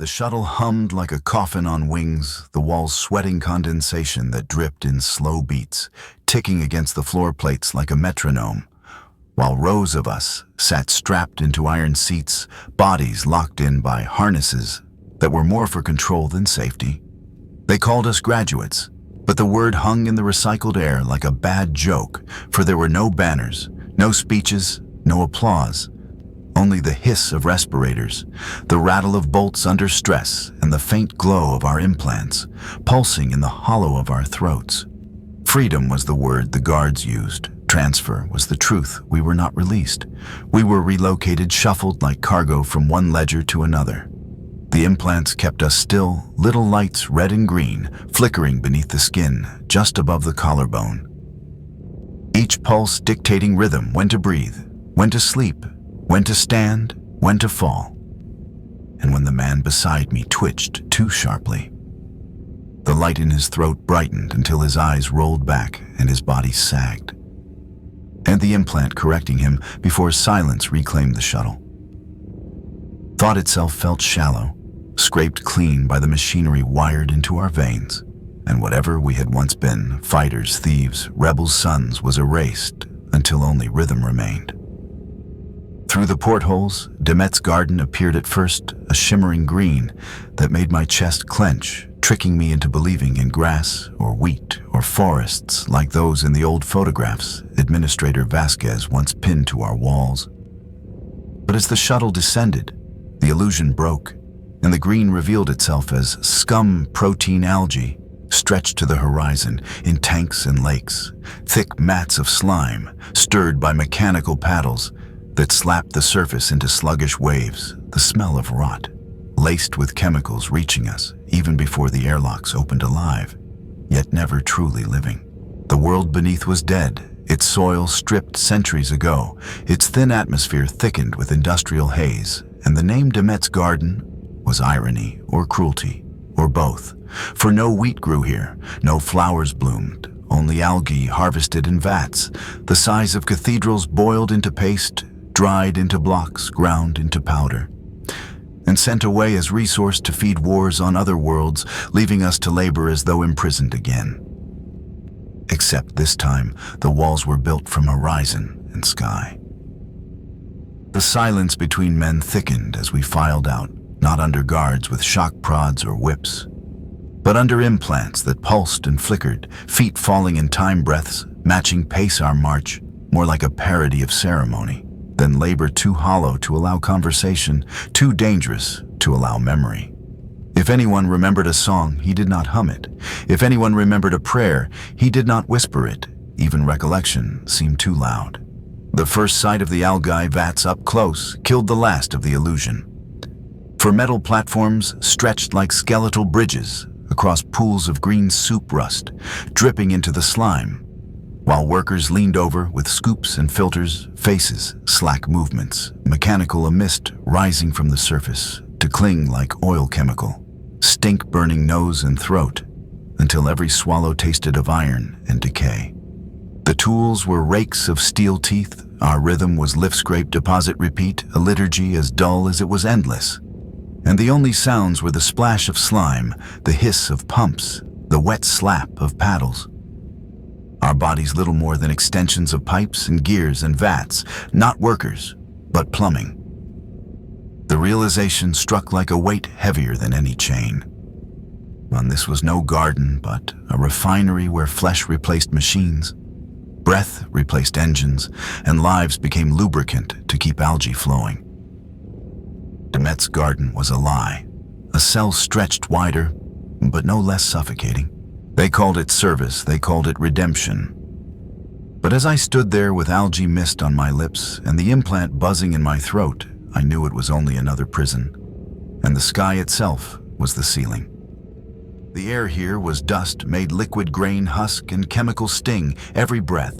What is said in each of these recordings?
The shuttle hummed like a coffin on wings, the walls sweating condensation that dripped in slow beats, ticking against the floor plates like a metronome, while rows of us sat strapped into iron seats, bodies locked in by harnesses that were more for control than safety. They called us graduates, but the word hung in the recycled air like a bad joke, for there were no banners, no speeches, no applause. Only the hiss of respirators, the rattle of bolts under stress, and the faint glow of our implants, pulsing in the hollow of our throats. Freedom was the word the guards used. Transfer was the truth. We were not released. We were relocated, shuffled like cargo from one ledger to another. The implants kept us still, little lights, red and green, flickering beneath the skin, just above the collarbone. Each pulse dictating rhythm, when to breathe, when to sleep, when to stand, when to fall. And when the man beside me twitched too sharply, the light in his throat brightened until his eyes rolled back and his body sagged. And the implant correcting him before silence reclaimed the shuttle. Thought itself felt shallow, scraped clean by the machinery wired into our veins, and whatever we had once been, fighters, thieves, rebels' sons, was erased until only rhythm remained. Through the portholes, Demet's garden appeared at first, a shimmering green that made my chest clench, tricking me into believing in grass or wheat or forests like those in the old photographs Administrator Vasquez once pinned to our walls. But as the shuttle descended, the illusion broke, and the green revealed itself as scum protein algae stretched to the horizon in tanks and lakes, thick mats of slime stirred by mechanical paddles that slapped the surface into sluggish waves, the smell of rot, laced with chemicals reaching us even before the airlocks opened alive, yet never truly living. The world beneath was dead, its soil stripped centuries ago, its thin atmosphere thickened with industrial haze, and the name Demet's garden was irony or cruelty, or both, for no wheat grew here, no flowers bloomed, only algae harvested in vats, the size of cathedrals boiled into paste, dried into blocks, ground into powder, and sent away as resource to feed wars on other worlds, leaving us to labor as though imprisoned again. Except this time, the walls were built from horizon and sky. The silence between men thickened as we filed out, not under guards with shock prods or whips, but under implants that pulsed and flickered, feet falling in time breaths, matching pace our march, more like a parody of ceremony than labor too hollow to allow conversation, too dangerous to allow memory. If anyone remembered a song, he did not hum it. If anyone remembered a prayer, he did not whisper it. Even recollection seemed too loud. The first sight of the Algae vats up close killed the last of the illusion. For metal platforms stretched like skeletal bridges across pools of green soup rust, dripping into the slime, while workers leaned over with scoops and filters, faces, slack movements, mechanical a mist rising from the surface to cling like oil chemical, stink burning nose and throat, until every swallow tasted of iron and decay. The tools were rakes of steel teeth, our rhythm was lift, scrape, deposit, repeat, a liturgy as dull as it was endless. And the only sounds were the splash of slime, the hiss of pumps, the wet slap of paddles. Our bodies little more than extensions of pipes and gears and vats, not workers, but plumbing. The realization struck like a weight heavier than any chain. And this was no garden, but a refinery where flesh replaced machines, breath replaced engines, and lives became lubricant to keep algae flowing. Demet's garden was a lie, a cell stretched wider, but no less suffocating. They called it service, they called it redemption. But as I stood there with algae mist on my lips and the implant buzzing in my throat, I knew it was only another prison, and the sky itself was the ceiling. The air here was dust made liquid grain husk and chemical sting, every breath,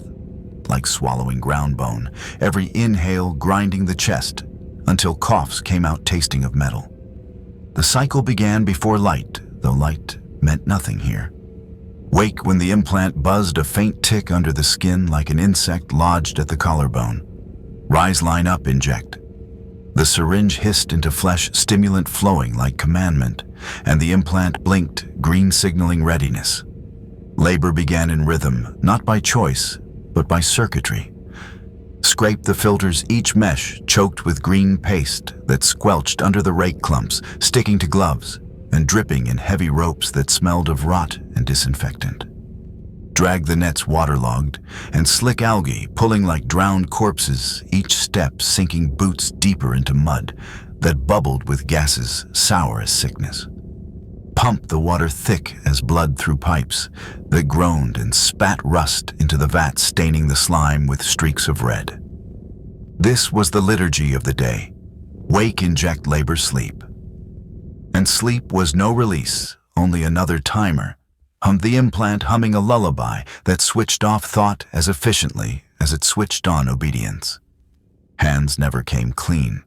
like swallowing ground bone, every inhale grinding the chest, until coughs came out tasting of metal. The cycle began before light, though light meant nothing here. Wake when the implant buzzed a faint tick under the skin like an insect lodged at the collarbone. Rise, line up, inject. The syringe hissed into flesh, stimulant flowing like commandment, and the implant blinked, green signaling readiness. Labor began in rhythm, not by choice, but by circuitry. Scrape the filters, each mesh choked with green paste that squelched under the rake clumps, sticking to gloves and dripping in heavy ropes that smelled of rot and disinfectant. Drag the nets waterlogged, and slick algae pulling like drowned corpses, each step sinking boots deeper into mud that bubbled with gases sour as sickness. Pump the water thick as blood through pipes that groaned and spat rust into the vats, staining the slime with streaks of red. This was the liturgy of the day. Wake, inject, labor, sleep. And sleep was no release, only another timer, hummed the implant, humming a lullaby that switched off thought as efficiently as it switched on obedience. Hands never came clean.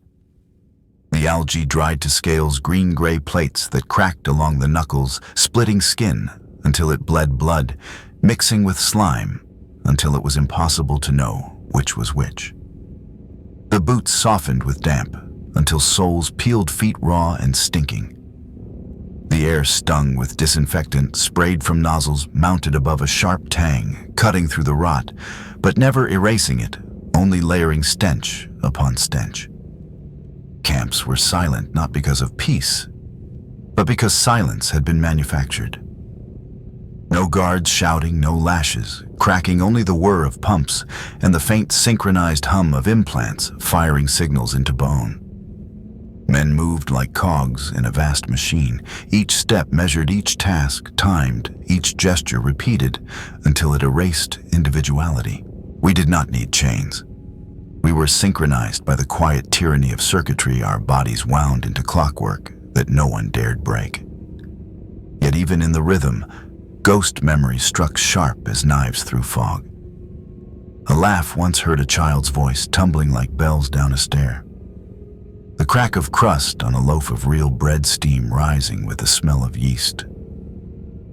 The algae dried to scales, green-gray plates that cracked along the knuckles, splitting skin until it bled blood, mixing with slime until it was impossible to know which was which. The boots softened with damp until soles peeled, feet raw and stinking. The air stung with disinfectant sprayed from nozzles mounted above a sharp tang, cutting through the rot, but never erasing it, only layering stench upon stench. Camps were silent not because of peace, but because silence had been manufactured. No guards shouting, no lashes, cracking, only the whir of pumps and the faint synchronized hum of implants firing signals into bone. Men moved like cogs in a vast machine, each step measured, each task timed, each gesture repeated until it erased individuality. We did not need chains. We were synchronized by the quiet tyranny of circuitry, our bodies wound into clockwork that no one dared break. Yet even in the rhythm, ghost memories struck sharp as knives through fog. A laugh once heard a child's voice tumbling like bells down a stair. The crack of crust on a loaf of real bread, steam rising with the smell of yeast.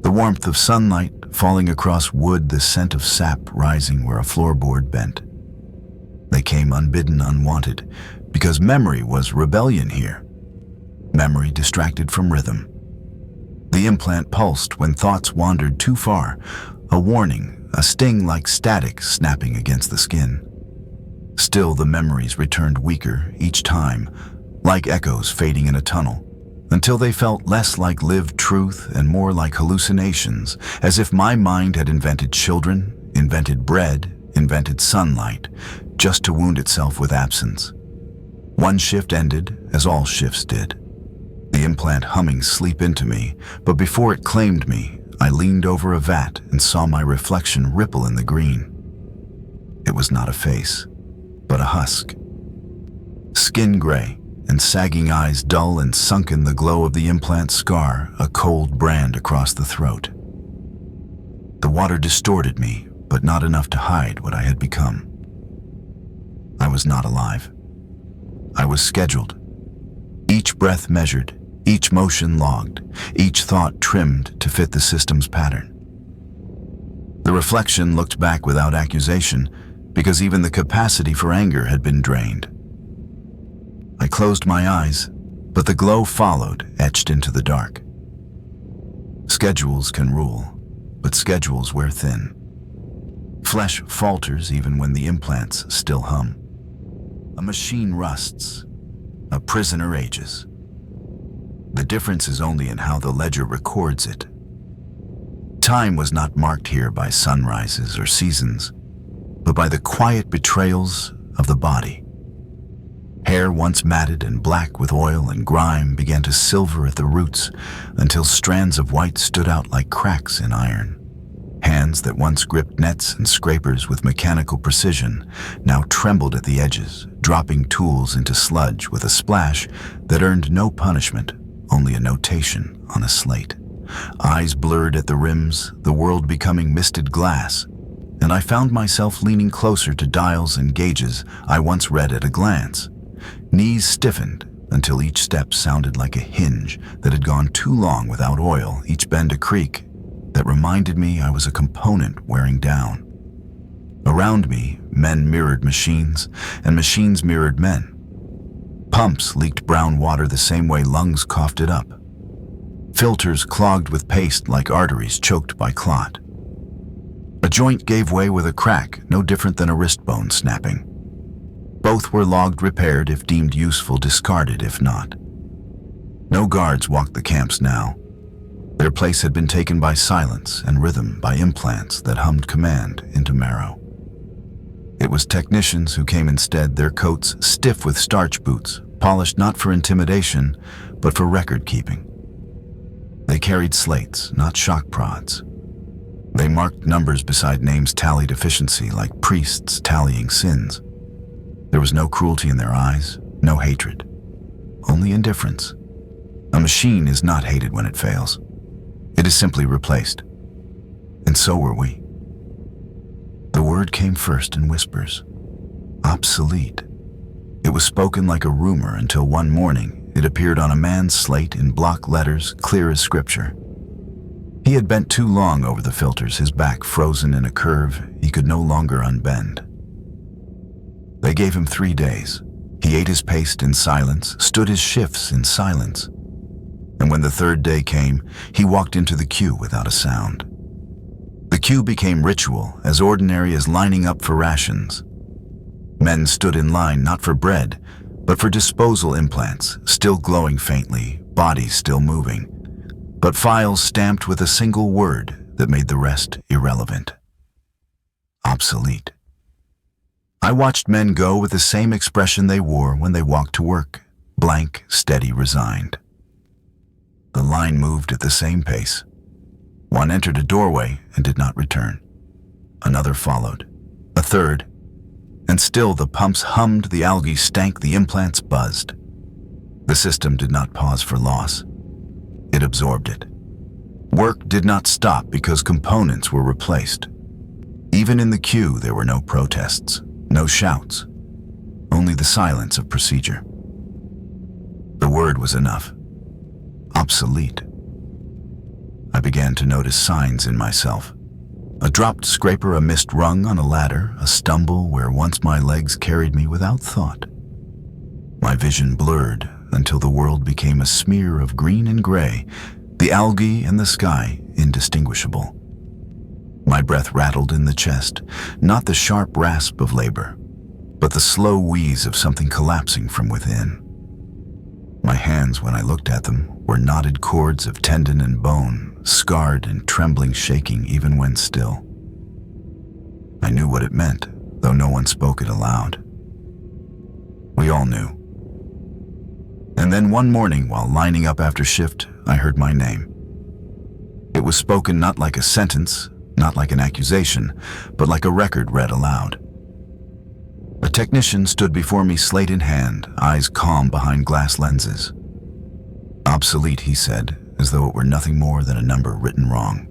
The warmth of sunlight falling across wood, the scent of sap rising where a floorboard bent. They came unbidden, unwanted, because memory was rebellion here. Memory distracted from rhythm. The implant pulsed when thoughts wandered too far, a warning, a sting like static snapping against the skin. Still the memories returned weaker each time, like echoes fading in a tunnel, until they felt less like lived truth and more like hallucinations, as if my mind had invented children, invented bread, invented sunlight, just to wound itself with absence. One shift ended, as all shifts did. The implant humming sleep into me, but before it claimed me, I leaned over a vat and saw my reflection ripple in the green. It was not a face, but a husk. Skin gray, and sagging eyes dull and sunken, the glow of the implant scar, a cold brand across the throat. The water distorted me, but not enough to hide what I had become. I was not alive. I was scheduled. Each breath measured, each motion logged, each thought trimmed to fit the system's pattern. The reflection looked back without accusation, because even the capacity for anger had been drained. I closed my eyes, but the glow followed, etched into the dark. Schedules can rule, but schedules wear thin. Flesh falters even when the implants still hum. A machine rusts, a prisoner ages. The difference is only in how the ledger records it. Time was not marked here by sunrises or seasons, but by the quiet betrayals of the body. Hair once matted and black with oil and grime began to silver at the roots until strands of white stood out like cracks in iron. Hands that once gripped nets and scrapers with mechanical precision now trembled at the edges, dropping tools into sludge with a splash that earned no punishment, only a notation on a slate. Eyes blurred at the rims, the world becoming misted glass, and I found myself leaning closer to dials and gauges I once read at a glance. Knees stiffened until each step sounded like a hinge that had gone too long without oil, each bend a creak that reminded me I was a component wearing down. Around me, men mirrored machines, and machines mirrored men. Pumps leaked brown water the same way lungs coughed it up. Filters clogged with paste like arteries choked by clot. A joint gave way with a crack, no different than a wrist bone snapping. Both were logged repaired if deemed useful, discarded if not. No guards walked the camps now. Their place had been taken by silence and rhythm, by implants that hummed command into marrow. It was technicians who came instead, their coats stiff with starch boots, polished not for intimidation, but for record-keeping. They carried slates, not shock prods. They marked numbers beside names tallied efficiency, like priests tallying sins. There was no cruelty in their eyes, no hatred, only indifference. A machine is not hated when it fails. It is simply replaced. And so were we. The word came first in whispers. Obsolete. It was spoken like a rumor until one morning it appeared on a man's slate in block letters clear as scripture. He had bent too long over the filters, his back frozen in a curve he could no longer unbend. They gave him 3 days. He ate his paste in silence, stood his shifts in silence. And when the 3rd day came, he walked into the queue without a sound. The queue became ritual, as ordinary as lining up for rations. Men stood in line not for bread, but for disposal implants, still glowing faintly, bodies still moving, but files stamped with a single word that made the rest irrelevant. Obsolete. I watched men go with the same expression they wore when they walked to work, blank, steady, resigned. The line moved at the same pace. One entered a doorway and did not return. Another followed. A third. And still the pumps hummed, the algae stank, the implants buzzed. The system did not pause for loss. It absorbed it. Work did not stop because components were replaced. Even in the queue, there were no protests, no shouts, only the silence of procedure. The word was enough. Obsolete. I began to notice signs in myself. A dropped scraper, a missed rung on a ladder, a stumble where once my legs carried me without thought. My vision blurred until the world became a smear of green and gray, the algae and the sky indistinguishable. My breath rattled in the chest, not the sharp rasp of labor, but the slow wheeze of something collapsing from within. My hands, when I looked at them, were knotted cords of tendon and bone, scarred and trembling, shaking even when still. I knew what it meant, though no one spoke it aloud. We all knew. And then one morning, while lining up after shift, I heard my name. It was spoken not like a sentence, not like an accusation, but like a record read aloud. A technician stood before me, slate in hand, eyes calm behind glass lenses. Obsolete, he said, as though it were nothing more than a number written wrong.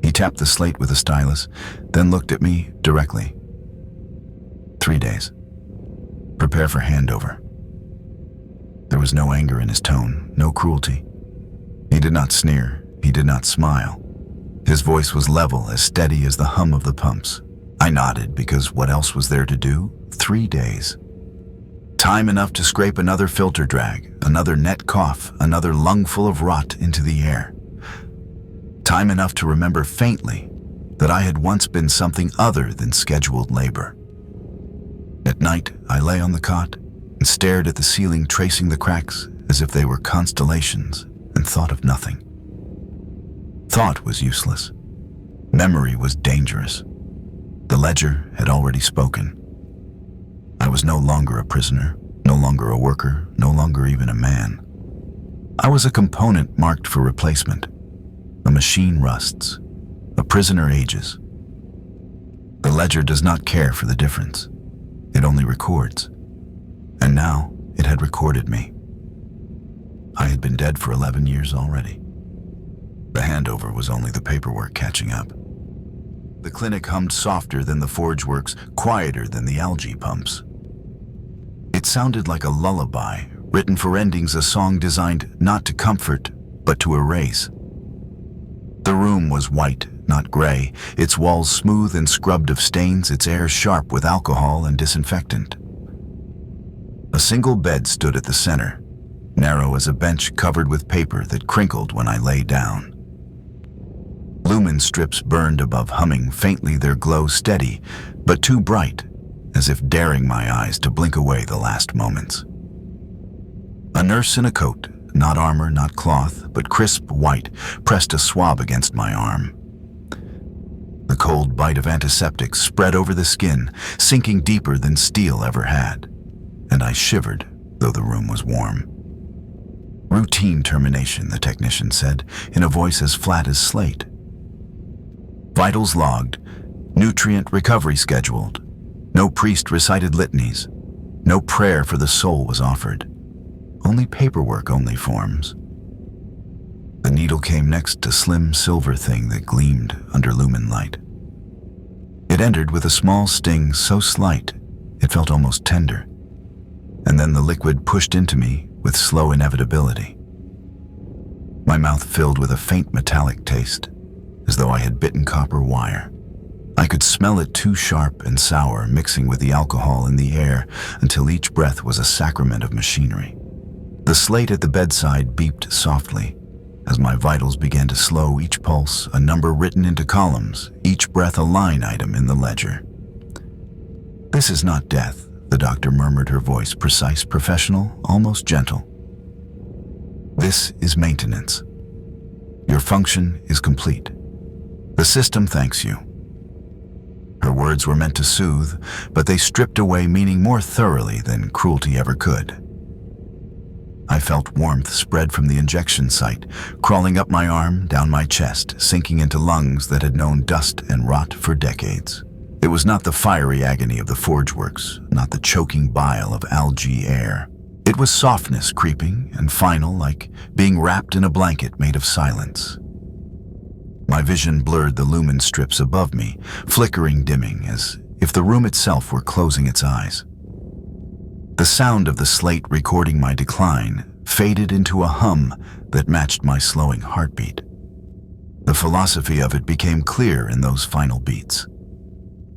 He tapped the slate with a stylus, then looked at me directly. 3 days. Prepare for handover. There was no anger in his tone, no cruelty. He did not sneer, he did not smile. His voice was level, as steady as the hum of the pumps. I nodded, because what else was there to do? 3 days. Time enough to scrape another filter drag, another net cough, another lungful of rot into the air. Time enough to remember faintly that I had once been something other than scheduled labor. At night, I lay on the cot and stared at the ceiling, tracing the cracks as if they were constellations, and thought of nothing. Thought was useless. Memory was dangerous. The ledger had already spoken. I was no longer a prisoner, no longer a worker, no longer even a man. I was a component marked for replacement. A machine rusts. A prisoner ages. The ledger does not care for the difference. It only records. And now it had recorded me. I had been dead for 11 years already. The handover was only the paperwork catching up. The clinic hummed softer than the forge works, quieter than the algae pumps. It sounded like a lullaby, written for endings, a song designed not to comfort, but to erase. The room was white, not gray, its walls smooth and scrubbed of stains, its air sharp with alcohol and disinfectant. A A single bed stood at the center, narrow as a bench covered with paper that crinkled when I lay down. Lumen strips burned above, humming faintly, their glow steady, but too bright, as if daring my eyes to blink away the last moments. A nurse in a coat, not armor, not cloth, but crisp white, pressed a swab against my arm. The cold bite of antiseptic spread over the skin, sinking deeper than steel ever had, and I shivered, though the room was warm. Routine termination, the technician said, in a voice as flat as slate. Vitals logged, nutrient recovery scheduled. No priest recited litanies. No prayer for the soul was offered. Only paperwork, only forms. The needle came next, a slim silver thing that gleamed under lumen light. It entered with a small sting so slight it felt almost tender, and then the liquid pushed into me with slow inevitability. My mouth filled with a faint metallic taste, as though I had bitten copper wire. I could smell it, too sharp and sour, mixing with the alcohol in the air until each breath was a sacrament of machinery. The slate at the bedside beeped softly as my vitals began to slow, each pulse a number written into columns, each breath a line item in the ledger. "This is not death," the doctor murmured, her voice precise, professional, almost gentle. "This is maintenance. Your function is complete. The system thanks you." Her words were meant to soothe, but they stripped away meaning more thoroughly than cruelty ever could. I felt warmth spread from the injection site, crawling up my arm, down my chest, sinking into lungs that had known dust and rot for decades. It was not the fiery agony of the forge works, not the choking bile of algae air. It was softness creeping and final, like being wrapped in a blanket made of silence. My vision blurred the lumen strips above me, flickering, dimming, as if the room itself were closing its eyes. The sound of the slate recording my decline faded into a hum that matched my slowing heartbeat. The philosophy of it became clear in those final beats.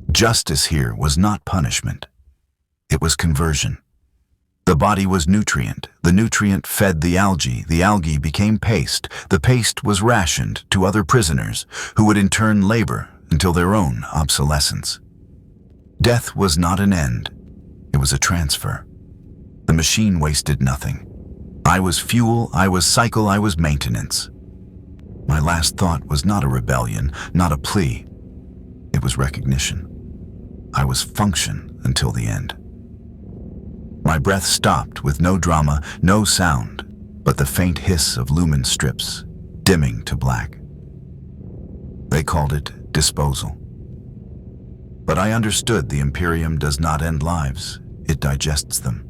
Justice here was not punishment. It was conversion. The body was nutrient. The nutrient fed the algae became paste. The paste was rationed to other prisoners, who would in turn labor until their own obsolescence. Death was not an end. It was a transfer. The machine wasted nothing. I was fuel, I was cycle, I was maintenance. My last thought was not a rebellion, not a plea. It was recognition. I was function until the end. My breath stopped with no drama, no sound, but the faint hiss of lumen strips, dimming to black. They called it disposal. But I understood the Imperium does not end lives, it digests them.